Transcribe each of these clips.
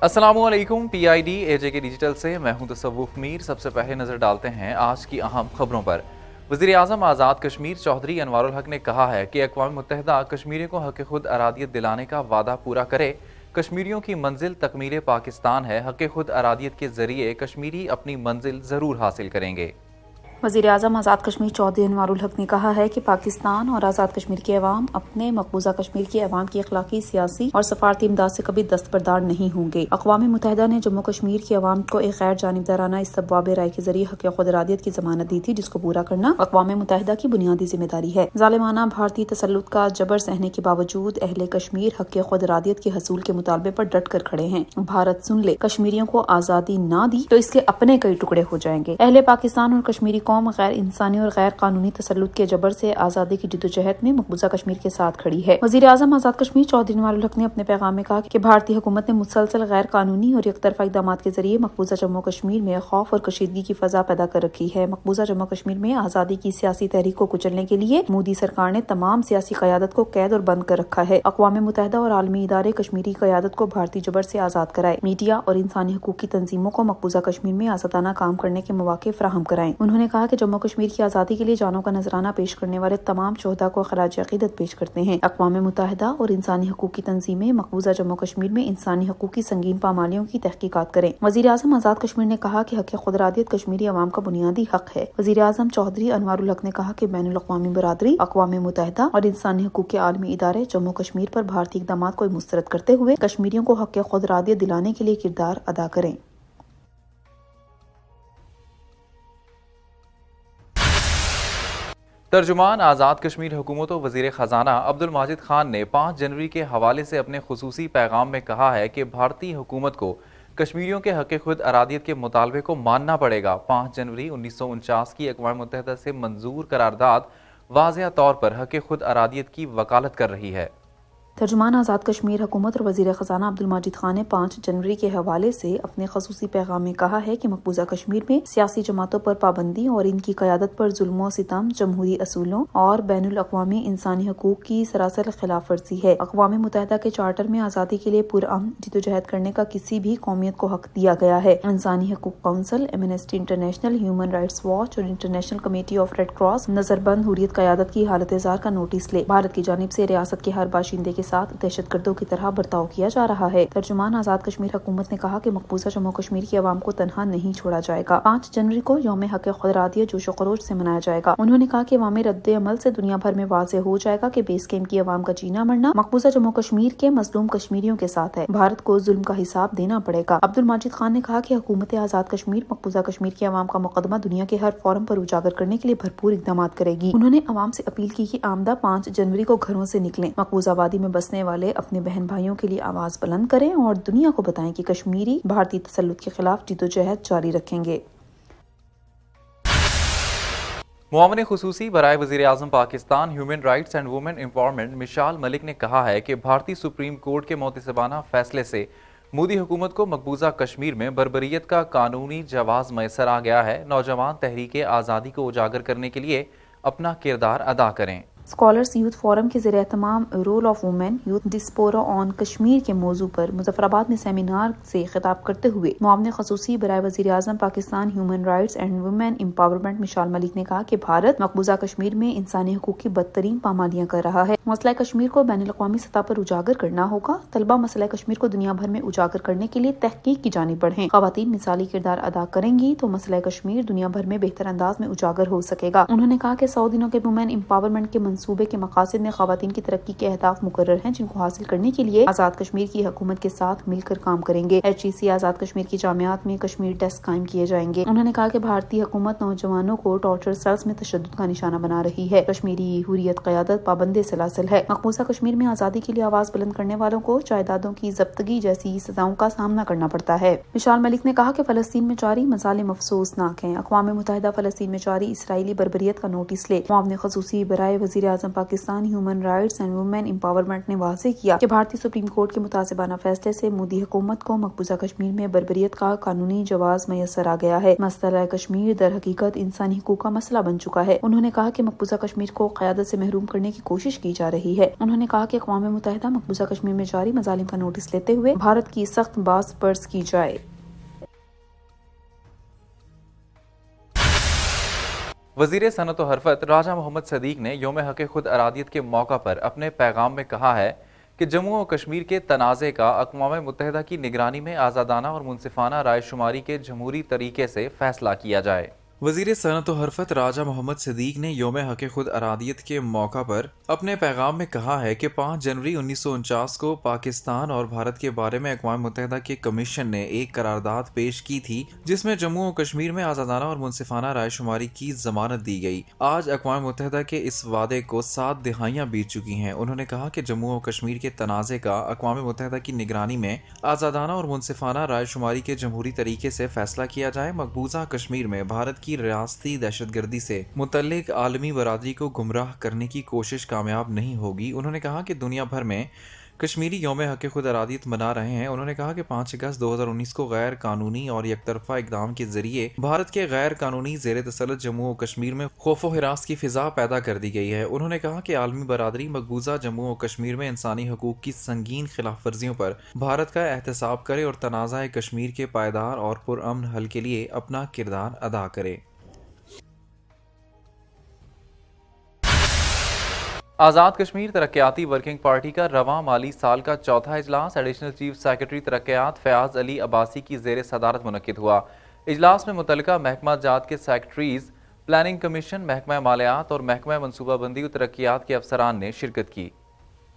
अस्सलामुअलैकुम। PID AJK digital से मैं हूं तसव्वुफ मीर। सबसे पहले नजर डालते हैं आज की अहम खबरों पर। वज़ीर आज़म आज़ाद कश्मीर चौधरी अनवारुल हक ने कहा है कि अक़वाम मुत्तहिदा कश्मीरियों को हक़ खुद अरादियत दिलाने का वादा पूरा करे। कश्मीरियों की मंजिल तकमील पाकिस्तान है। हक़ खुद अरादियत के ज़रिए कश्मीरी अपनी मंजिल ज़रूर हासिल करेंगे। वज़ीर आज़म आज़ाद कश्मीर चौधरी अनवारुल हक ने कहा है कि पाकिस्तान और आज़ाद कश्मीर के अवाम अपने मकबूजा कश्मीर के अवाम की अखलाकी, सियासी और सफारती इमदाद से कभी दस्तबरदार नहीं होंगे। अक़वाम मुत्तहिदा ने जम्मू कश्मीर के अवाम को एक गैर जानिबदाराना इस्तबवाब राय के जरिए हक़ खुद अरादियत की जमानत दी थी, जिसको पूरा करना अक़वाम मुत्तहिदा की बुनियादी जिम्मेदारी है। जालिमाना भारतीय तसल्लुत का जबर सहने के बावजूद अहले कश्मीर हक़ खुद अरादियत के हसूल के मुतालबे पर डट कर खड़े हैं। भारत सुन ले, कश्मीरियों को आज़ादी ना दी तो इसके अपने कई टुकड़े हो जाएंगे। अहले पाकिस्तान और कश्मीरी कौम गैर इंसानी और गैर कानूनी तसल्लुत के जबर से आज़ादी की जिद्दोजहद में मकबूजा कश्मीर के साथ खड़ी है। वज़ीर आज़म आज़ाद कश्मीर चौधरी अनवारुल हक ने अपने पैगाम में कहा कि भारतीय हुकूमत ने मुसलसल गैर कानूनी और एकतरफा इक़दामात के जरिए मकबूजा जम्मू कश्मीर में खौफ और कशीदगी की फजा पैदा कर रखी है। मकबूजा जम्मू कश्मीर में आज़ादी की सियासी तहरीक को कुचलने के लिए मोदी सरकार ने तमाम सियासी क़यादत को कैद और बंद कर रखा है। अक़वाम मुत्तहिदा और आलमी इदारे कश्मीरी क़यादत को भारतीय जबर से आज़ाद कराए। मीडिया और इंसानी हकूक़ की तंजीमों को मकबूजा कश्मीर में आज़ादाना काम करने के मौके फराहम कराएं। उन्होंने कहा कि जम्मू कश्मीर की आज़ादी के लिए जानों का नजराना पेश करने वाले तमाम शोहदा को खराज अक़ीदत पेश करते हैं। अक़वाम मुत्तहिदा और इंसानी हकूक़ की तंजीमें मकबूजा जम्मू कश्मीर में इंसानी हकूक़ की संगीन पामालियों की तहकीकात करें। वज़ीर आज़म आज़ाद कश्मीर ने कहा कि हक़ खुद अरादियत कश्मीरी अवाम का बुनियादी हक है। वज़ीर आज़म चौधरी अनवारुल हक ने कहा कि बैनुल अक़वामी बरादरी, अक़वाम मुत्तहिदा और इंसानी हकूक़ के आलमी इदारे जम्मू कश्मीर पर भारतीय इक़दामात को मुस्तरद करते हुए कश्मीरियों को हक़ खुद अरादियत दिलाने के लिए किरदार अदा करें। तर्जुमान आज़ाद कश्मीर हुकूमत और वज़ीर ख़जाना अब्दुल माजिद खान ने 5 जनवरी के हवाले से अपने खुसूसी पैगाम में कहा है कि भारतीय हुकूमत को कश्मीरियों के हक़ खुद अरादियत के मुतालबे को मानना पड़ेगा। 5 जनवरी 1949 की अक़वाम मुत्तहिदा से मंजूर करारदाद वाज़ेह तौर पर हक़ खुद अरादियत की वकालत कर रही है। तर्जुमान आज़ाद कश्मीर हुकूमत और वज़ीर ख़जाना अब्दुल माजिद खान ने 5 जनवरी के हवाले से अपने ख़ुसूसी पैगाम में कहा है कि मकबूजा कश्मीर में सियासी जमातों पर पाबंदी और इनकी क़यादत पर जुल्म सितम जमहूरी असूलों और बैनुल अक़वामी इंसानी हकूक़ की सरासर खिलाफ वर्जी है। अक़वाम मुत्तहिदा के चार्टर में आज़ादी के लिए पुरअमन जिद्दोजहद करने का किसी भी कौमियत को हक दिया गया है। इंसानी हकूक़ council, Amnesty International, human rights watch और International Committee of Red Cross नजरबंद हुर्रियत क़यादत की हालत ज़ार का नोटिस ले। भारत की जानिब से रियासत के हर बाशिंदे के साथ दहशतगर्दों की तरह बर्ताव किया जा रहा है। तर्जुमान आज़ाद कश्मीर हुकूमत ने कहा कि मकबूजा जम्मू कश्मीर की आवाम को तनहा नहीं छोड़ा जाएगा। 5 जनवरी को यौम हक़ खुद अरादियत जोश व खरोश से मनाया जाएगा। उन्होंने कहा कि अवामी रद्द अमल से दुनिया भर में वाज़ेह हो जाएगा कि बेस कैंप की आवाम का जीना मरना मकबूजा जम्मू कश्मीर के मजलूम कश्मीरियों के साथ है। भारत को जुल्म का हिसाब देना पड़ेगा। अब्दुल माजिद खान ने कहा कि हुकूमत आज़ाद कश्मीर मकबूजा कश्मीर की आवाम का मुकदमा दुनिया के हर फोरम पर उजागर करने के लिए भरपूर इक़दाम करेगी। उन्होंने अवाम से अपील की कि आमदा 5 जनवरी को घरों से निकलें, मकबूजा वादी में बसने वाले अपने बहन भाइयों के लिए आवाज बुलंद करें और दुनिया को बताएं कि कश्मीरी भारतीय तसल्लुत के खिलाफ जिद्दोजहद जारी रखेंगे। मुआविन खुसूसी बराए वज़ीर आज़म Pakistan human rights and women empowerment Mishal Malik ने कहा है कि भारतीय सुप्रीम कोर्ट के मोतसबाना फैसले से मोदी हुकूमत को मकबूजा कश्मीर में बर्बरियत का कानूनी जवाज़ मैसर आ गया है। नौजवान तहरीक आज़ादी को उजागर करने के लिए अपना किरदार अदा करें। स्कॉलर्स यूथ फोरम के ज़रिए तमाम role of women youth diaspora on Kashmir के मौजू पर मुजफ्फराबाद में सेमिनार से खिताब करते हुए मुआविन ख़ुसूसी बराए वज़ीर आज़म Pakistan human rights and women empowerment Mishal Malik ने कहा कि भारत मकबूजा कश्मीर में इंसानी हकूक़ की बदतरीन पामालियाँ कर रहा है। मसला कश्मीर को बैनुल अक़वामी सतह पर उजागर करना होगा। तलबा मसला कश्मीर को दुनिया भर में उजागर करने के लिए तहकीक की जानिब बढ़ें। ख़वातीन मिसाली किरदार अदा करेंगी तो मसला कश्मीर दुनिया भर में बेहतर अंदाज में उजागर हो सकेगा। उन्होंने कहा कि 100 दिनों के वुमेन एम्पावरमेंट के मंसूबे के मकासद में ख़वातीन की तरक्की के अहदाफ मुकर्रर हैं, जिनको हासिल करने के लिए आज़ाद कश्मीर की हुकूमत के साथ मिलकर काम करेंगे। HEC आज़ाद कश्मीर की जामियात में कश्मीर डेस्क कायम किए जाएंगे। उन्होंने कहा कि भारतीय हुकूमत नौजवानों को टॉर्चर सेल्स में तशद्दुद का निशाना बना रही है। कश्मीरी हुर्रियत क़यादत पाबंदे सलासिल है। मकबूजा कश्मीर में आज़ादी के लिए आवाज़ बुलंद करने वालों को जायदादों की जब्तगी जैसी सजाओं का सामना करना पड़ता है। मिशाल मलिक ने कहा कि फ़लस्तीन में जारी मज़ालिम अफसोसनाक हैं। अक़वाम मुत्तहिदा फ़लस्तीन में जारी इसराइली बर्बरियत का नोटिस ले। मुआविन ख़ुसूसी बराए वज़ीर وزیر اعظم Pakistan human rights and women empowerment نے واضح کیا کہ بھارتی سپریم کورٹ کے متعصبانہ فیصلے سے مودی حکومت کو مقبوضہ کشمیر میں بربریت کا قانونی جواز میسر آ گیا ہے۔ مسئلہ کشمیر در حقیقت انسانی حقوق کا مسئلہ بن چکا ہے۔ انہوں نے کہا کہ مقبوضہ کشمیر کو قیادت سے محروم کرنے کی کوشش کی جا رہی ہے۔ انہوں نے کہا کہ اقوام متحدہ مقبوضہ کشمیر میں جاری مظالم کا نوٹس لیتے ہوئے بھارت کی سخت باز پرس کی جائے۔ وزیر صنعت و حرفت راجہ محمد صدیق نے یوم حق خود ارادیت کے موقع پر اپنے پیغام میں کہا ہے کہ جموں و کشمیر کے تنازع کا اقوام متحدہ کی نگرانی میں آزادانہ اور منصفانہ رائے شماری کے جمہوری طریقے سے فیصلہ کیا جائے۔ وزیر صنعت و حرفت راجہ محمد صدیق نے یوم حق خود ارادیت کے موقع پر اپنے پیغام میں کہا ہے کہ 5 جنوری 1949 کو پاکستان اور بھارت کے بارے میں اقوام متحدہ کے کمیشن نے ایک قرارداد پیش کی تھی جس میں جموں و کشمیر میں آزادانہ اور منصفانہ رائے شماری کی ضمانت دی گئی۔ آج اقوام متحدہ کے اس وعدے کو 7 دہائیاں بیت چکی ہیں۔ انہوں نے کہا کہ جموں و کشمیر کے تنازع کا اقوام متحدہ کی نگرانی میں آزادانہ اور منصفانہ رائے شماری کے جمہوری طریقے سے فیصلہ کیا جائے۔ مقبوضہ کشمیر میں بھارت کی ریاستی دہشت گردی سے متعلق عالمی برادری کو گمراہ کرنے کی کوشش کامیاب نہیں ہوگی۔ انہوں نے کہا کہ دنیا بھر میں کشمیری یوم حق خود ارادیت منا رہے ہیں۔ انہوں نے کہا کہ 5 اگست 2019 کو غیر قانونی اور یک طرفہ اقدام کے ذریعے بھارت کے غیر قانونی زیر تسلط جموں و کشمیر میں خوف و ہراس کی فضا پیدا کر دی گئی ہے۔ انہوں نے کہا کہ عالمی برادری مقبوضہ جموں و کشمیر میں انسانی حقوق کی سنگین خلاف ورزیوں پر بھارت کا احتساب کرے اور تنازع کشمیر کے پائیدار اور پرامن حل کے لیے اپنا کردار ادا کرے۔ آزاد کشمیر ترقیاتی ورکنگ پارٹی کا رواں مالی سال کا چوتھا اجلاس ایڈیشنل چیف سیکرٹری ترقیات فیاض علی عباسی کی زیر صدارت منعقد ہوا۔ اجلاس میں متعلقہ محکمہ جات کے سیکرٹریز، پلاننگ کمیشن، محکمہ مالیات اور محکمہ منصوبہ بندی و ترقیات کے افسران نے شرکت کی۔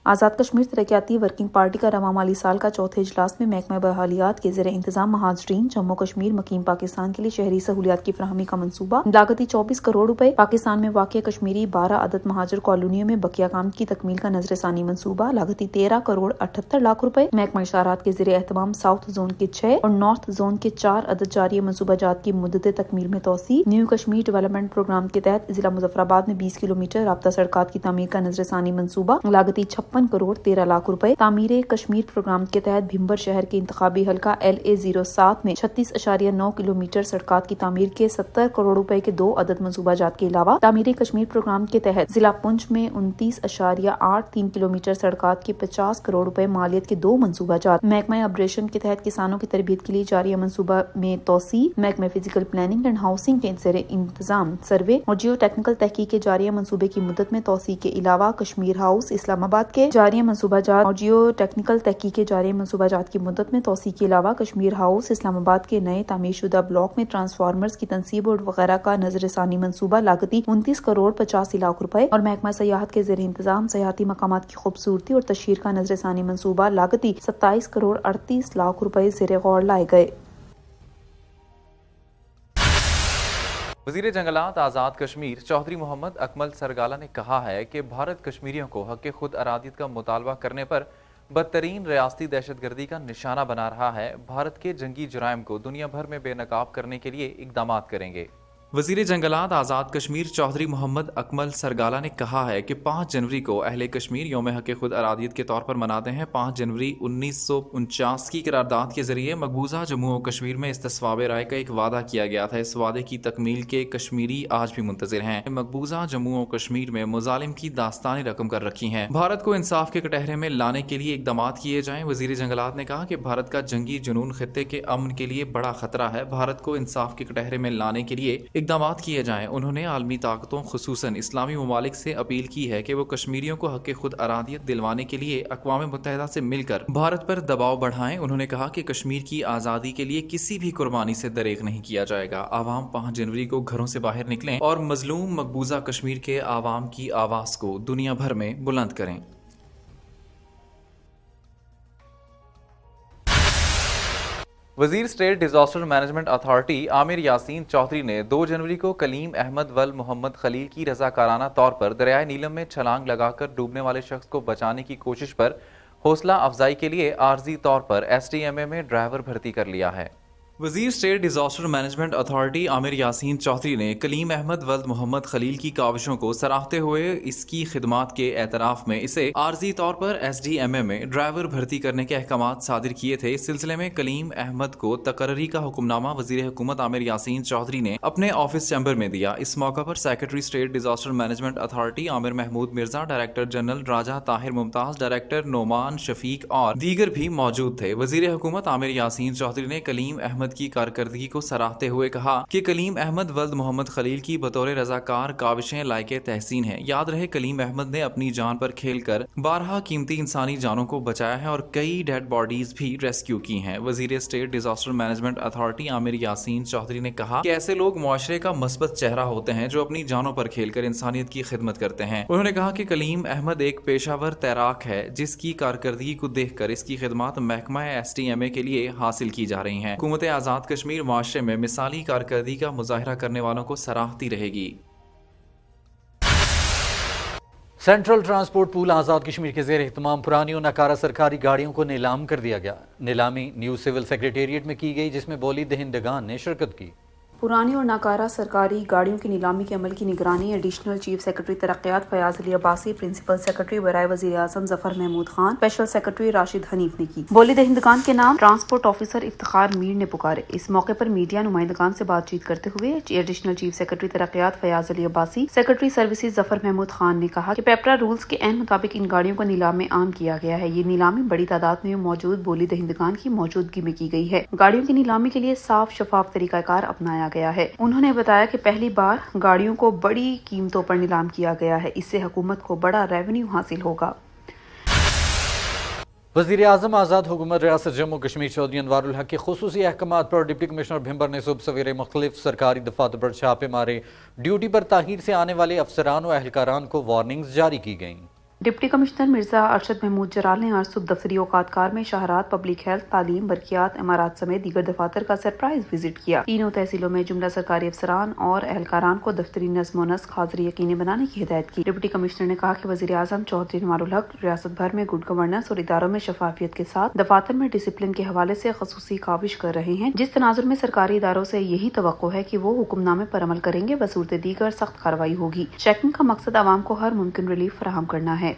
آزاد کشمیر ترقیاتی ورکنگ پارٹی کا رواں مالی سال کا چوتھے اجلاس میں محکمہ بحالیات کے زیر انتظام مہاجرین جموں کشمیر مقیم پاکستان کے لیے شہری سہولیات کی فراہمی کا منصوبہ، لاگتی 24 کروڑ روپے، پاکستان میں واقع کشمیری 12 عدد مہاجر کالونیوں میں بقیہ کام کی تکمیل کا نظر ثانی منصوبہ، لاگتی 13 کروڑ 78 لاکھ روپے، محکمہ اشارات کے زیر اہتمام ساؤتھ زون کے 6 اور نارتھ زون کے 4 عدد جاری منصوبہ جات کی مدت تکمیل میں توسیع، نیو کشمیر ڈیولپمنٹ پروگرام کے تحت ضلع مظفر آباد میں 20 کلومیٹر رابطہ سڑکات کی تعمیر کا نظر ثانی منصوبہ، لاگتی 56 کروڑ 13 لاکھ روپے، تعمیر کشمیر پروگرام کے تحت بھمبر شہر کے انتخابی حلقہ LA07 میں 36.9 کلومیٹر سڑکات کی تعمیر کے 70 کروڑ روپے کے 2 عدد منصوبہ جات کے علاوہ تعمیر کشمیر پروگرام کے تحت ضلع پنچ میں 29.83 کلومیٹر سڑکات کے 50 کروڑ روپے مالیت کے 2 منصوبہ جات، محکمہ آبریشن کے تحت کسانوں کی تربیت کے لیے جاری منصوبہ میں توسیع، محکمہ فزیکل پلاننگ اینڈ ہاؤسنگ کے زیر انتظام سروے اور جیو ٹیکنیکل تحقیق کے جاری منصوبے کی مدت میں توسیع کے علاوہ کشمیر ہاؤس اسلام آباد کے جاری منصوبہ جات اور جیو ٹیکنیکل تحقیق کے جاری منصوبہ جات کی مدت میں توسیع کے علاوہ کشمیر ہاؤس اسلام آباد کے نئے تعمیر شدہ بلاک میں ٹرانسفارمرز کی تنصیب اور وغیرہ کا نظر ثانی منصوبہ، لاگتی 29 کروڑ 85 لاکھ روپے اور محکمہ سیاحت کے زیر انتظام سیاحتی مقامات کی خوبصورتی اور تشہیر کا نظر ثانی منصوبہ، لاگتی 27 کروڑ 38 لاکھ روپے زیر غور لائے گئے۔ وزیر جنگلات آزاد کشمیر چودھری محمد اکمل سرگالہ نے کہا ہے کہ بھارت کشمیریوں کو حق خود ارادیت کا مطالبہ کرنے پر بدترین ریاستی دہشت گردی کا نشانہ بنا رہا ہے۔ بھارت کے جنگی جرائم کو دنیا بھر میں بے نقاب کرنے کے لیے اقدامات کریں گے۔ وزیر جنگلات آزاد کشمیر چودھری محمد اکمل سرگالہ نے کہا ہے کہ 5 جنوری کو اہل کشمیر یوم حق خود ارادیت کے طور پر مناتے ہیں۔ 5 جنوری 1949 کی قرارداد کے ذریعے مقبوضہ جموں و کشمیر میں استصواب رائے کا ایک وعدہ کیا گیا تھا۔ اس وعدے کی تکمیل کے کشمیری آج بھی منتظر ہیں۔ مقبوضہ جموں و کشمیر میں مظالم کی داستانیں رقم کر رکھی ہیں۔ بھارت کو انصاف کے کٹہرے میں لانے کے لیے اقدامات کیے جائیں۔ وزیر جنگلات نے کہا کہ بھارت کا جنگی جنون خطے کے امن کے لیے بڑا خطرہ ہے۔ بھارت کو انصاف کے کٹہرے میں لانے کے لیے اقدامات کیے جائیں۔ انہوں نے عالمی طاقتوں خصوصاً اسلامی ممالک سے اپیل کی ہے کہ وہ کشمیریوں کو حق خود ارادیت دلوانے کے لیے اقوام متحدہ سے مل کر بھارت پر دباؤ بڑھائیں۔ انہوں نے کہا کہ کشمیر کی آزادی کے لیے کسی بھی قربانی سے دریغ نہیں کیا جائے گا۔ عوام 5 جنوری کو گھروں سے باہر نکلیں اور مظلوم مقبوضہ کشمیر کے عوام کی آواز کو دنیا بھر میں بلند کریں۔ وزیر اسٹیٹ ڈیزاسٹر مینجمنٹ اتھارٹی عامر یاسین چودھری نے 2 جنوری کو کلیم احمد ول محمد خلیل کی رضاکارانہ طور پر دریائے نیلم میں چھلانگ لگا کر ڈوبنے والے شخص کو بچانے کی کوشش پر حوصلہ افزائی کے لیے عارضی طور پر SDMA میں ڈرائیور بھرتی کر لیا ہے۔ वजीर state disaster management authority Aamir Yasin Chaudhry ने कलीम अहमद वल्द मोहम्मद खलील की काविशों को सराहते हुए इसकी खिदमात के एतराफ़ में इसे आर्जी तौर पर SDMA में ड्राइवर भर्ती करने के अहकाम सादिर किए थे। इस सिलसिले में कलीम अहमद को तकर्री का हुक्मनामा वजीर हुकूमत आमिर यासीन चौधरी ने अपने ऑफिस चैम्बर में दिया। इस मौका पर secretary state disaster management authority Amir Mahmood Mirza, director general Raja Tahir Mumtaz, director Noman Shafiq और दीगर भी मौजूद थे। वजीर हुकूमत आमिर यासीन चौधरी ने कलीम अहमद की कारकर्दगी को सराहते हुए कहा कि कलीम अहमद वल्द मोहम्मद खलील की बतौर रजाकार काविशें लायके तहसीन हैं। याद रहे कलीम अहमद ने अपनी जान पर खेलकर 12 कीमती इंसानी जानों को बचाया है और कई डेड बॉडीज भी रेस्क्यू की हैं। वजीर state disaster management authority Aamir Yasin Chaudhry ने कहा कि ऐसे लोग मुआशरे का मस्बत चेहरा होते हैं जो अपनी जानों पर खेलकर इंसानियत की खिदमत करते हैं। उन्होंने कहा कि कलीम अहमद एक पेशावर तैराक है जिसकी कारकर्दगी को देखकर इसकी खिदमत महकमा SDMA के लिए हासिल की जा रही हैं। हुकूमत आज़ाद कश्मीर माशरे में मिसाली कारकर्दगी का मुजाहरा करने वालों को सराहती रहेगी। Central transport pool Azad Kashmir के ज़ेर एहतमाम पुरानी और नकारा सरकारी गाड़ियों को नीलाम कर दिया गया। नीलामी न्यू सिविल सेक्रेटेरिएट में की गई जिसमें बोली दहिंदगान ने शिरकत की। पुरानी और नाकारा सरकारी गाड़ियों की नीलामी के अमल की निगरानी एडिशनल चीफ सेक्रेटरी तरक्यात फयाज अली अब्बासी, प्रिंसिपल सेक्रेटरी बराए वज़ीर आज़म ज़फ़र महमूद खान, स्पेशल सेक्रेटरी राशिद हनीफ ने की। बोली दहिंदगान के नाम ट्रांसपोर्ट ऑफिसर इफ्तिखार मीर ने पुकारे। इस मौके पर मीडिया नुमाइंदगान से बातचीत करते हुए एडिशनल चीफ सेक्रेटरी तरक्यात फयाज अली अब्बासी, सेक्रेटरी सर्विसेज ज़फ़र महमूद खान ने कहा कि पेपरा रूल्स के एन मुताबिक इन गाड़ियों को नीलाम में आम किया गया है। ये नीलामी बड़ी तादाद में मौजूद बोली दहिंदगान की मौजूदगी में की गई है। गाड़ियों की नीलामी के लिए साफ शफाफ तरीकाकार अपनाया गया है। उन्होंने बताया कि पहली बार गाड़ियों को बड़ी कीमतों पर नीलाम किया गया है। इससे हुकूमत को बड़ा रेवेन्यू हासिल होगा। वज़ीर आज़म आज़ाद हुकूमत रियासत जम्मू कश्मीर चौधरी अनवारुल हक के खुसूसी अहकामात पर डिप्टी कमिश्नर भिम्बर ने सुबह सवेरे मुख्तलिफ सरकारी दफातर पर छापे मारे। ड्यूटी पर ताख़ीर से आने वाले अफसरान व एहलकारान को वार्निंग्स जारी की गईं। डिप्टी कमिश्नर मिर्जा अरशद महमूद जराल ने आज सुबह दफ्तरी औकातकार में शहरात, पब्लिक हेल्थ, तालीम, बरकियात, इमारात समेत दीगर दफातर का सरप्राइज विजिट किया। तीनों तहसीलों में जुमला सरकारी अफसरान और एहलकारान को दफ्तरी नज़्म व नस्क हाजिरी यकीनी बनाने की हिदायत की। डिप्टी कमिश्नर ने कहा कि वज़ीर आज़म चौधरी अनवारुल हक रियासत भर में गुड गवर्नेंस और इदारों में शफाफियत के साथ दफातर में डिसिप्लिन के हवाले से खसूसी काविश कर रहे हैं। जिस तनाजुर में सरकारी इदारों से यही तवक्को है कि वो हुक्मनामे पर अमल करेंगे, बसूरत दीगर सख्त कार्रवाई होगी। चेकिंग का मकसद आवाम को हर मुमकिन रिलीफ फराहम करना है।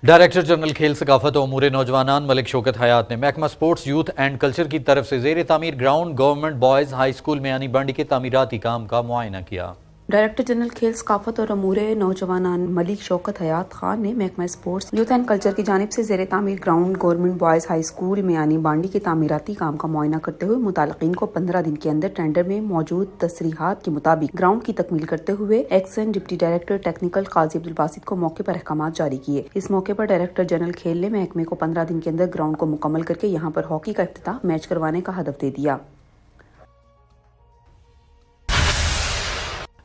डायरेक्टर जनरल खेल सकाफत और उमूर नौजवानान मलिक शौकत हयात ने महकमा स्पोर्ट्स, यूथ एंड कल्चर की तरफ से ज़ेर तामीर ground government boys high school में यानी बंडी के तामीराती काम का मुआयना किया। डायरेक्टर जनरल खेल सकाफत और अमूर नौजवानान मलिक शौकत हयात खान ने महकमा स्पोर्ट्स, यूथ एंड कल्चर की जानिब से ज़ेर तामीर ground government boys high school में यानी बांडी के तामीराती काम का मुआयना करते हुए मुतालिकीन को 15 दिन के अंदर टेंडर में मौजूद तसरीहात के मुताबिक ग्राउंड की तकमील करते हुए एक्सन डिप्टी डायरेक्टर टेक्निकल काजी अब्दुल बासित को मौके पर अहकामात जारी किए। इस मौके पर डायरेक्टर जनरल खेल ने महकमे को 15 दिन के अंदर ग्राउंड को मुकम्मल करके यहाँ पर हॉकी का इफ्तिताह मैच करवाने का हदफ दे दिया।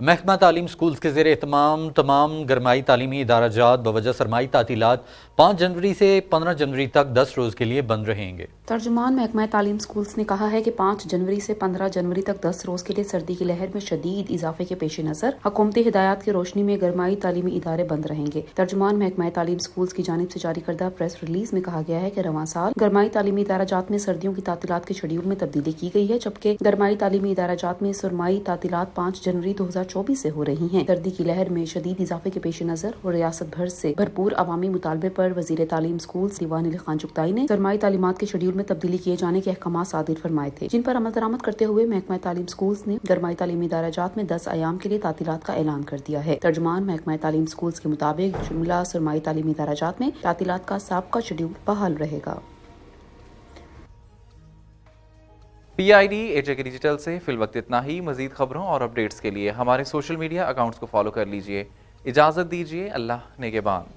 महकमा तालीम स्कूल्स के ज़ेर एहतमाम तमाम गरमाई तालीमी इदारा जात बवजह सरमाई तातीलात 5 जनवरी से 15 जनवरी तक 10 रोज़ के लिए बंद रहेंगे। तर्जुमान महकमा तालीम स्कूल्स ने कहा है कि 5 जनवरी से 15 जनवरी तक 10 रोज़ के लिए सर्दी की लहर में शदीद इजाफे के पेश नज़र हुकूमती हिदायत की रोशनी में गरमाई तालीमी इदारे बंद रहेंगे। तर्जुमान महकमा तालीम स्कूल्स की जानिब से जारी करदा प्रेस रिलीज में कहा गया है कि रवां साल गरमाई तालीमी इदारा जात में सर्दियों की तातीलात के शेड्यूल में तब्दीली की गई है, जबकि गरमाई तालीमी इदारा जात में सरमाई तातीलात 5 जनवरी 2024 से हो रही हैं। सर्दी की लहर में शदीद इजाफे के पेश नज़र और रियासत भर से भरपूर अवामी मुतालबे पर वज़ीर तालीम स्कूल्स दीवान अली खान चुगताई ने सरमाई तालीमात के शेड्यूल में तब्दीली किए जाने के अहकाम सादिर फरमाए थे, जिन पर अमल दरामद करते हुए महकमा तालीम स्कूल्स ने गरमाई तालीमी इदारा जात में 10 अयाम के लिए तातीलात का ऐलान कर दिया है। तर्जुमान महकमा तालीम स्कूल्स के मुताबिक जुमला सरमाई तालीमी इदारा जात में तातीलात का साबका शेड्यूल बहाल रहेगा। PID AJK डिजिटल से फिल वक्त इतना ही। मजीद खबरों और अपडेट्स के लिए हमारे सोशल मीडिया अकाउंट्स को फॉलो कर लीजिए। इजाज़त दीजिए। अल्लाह नेगेबान।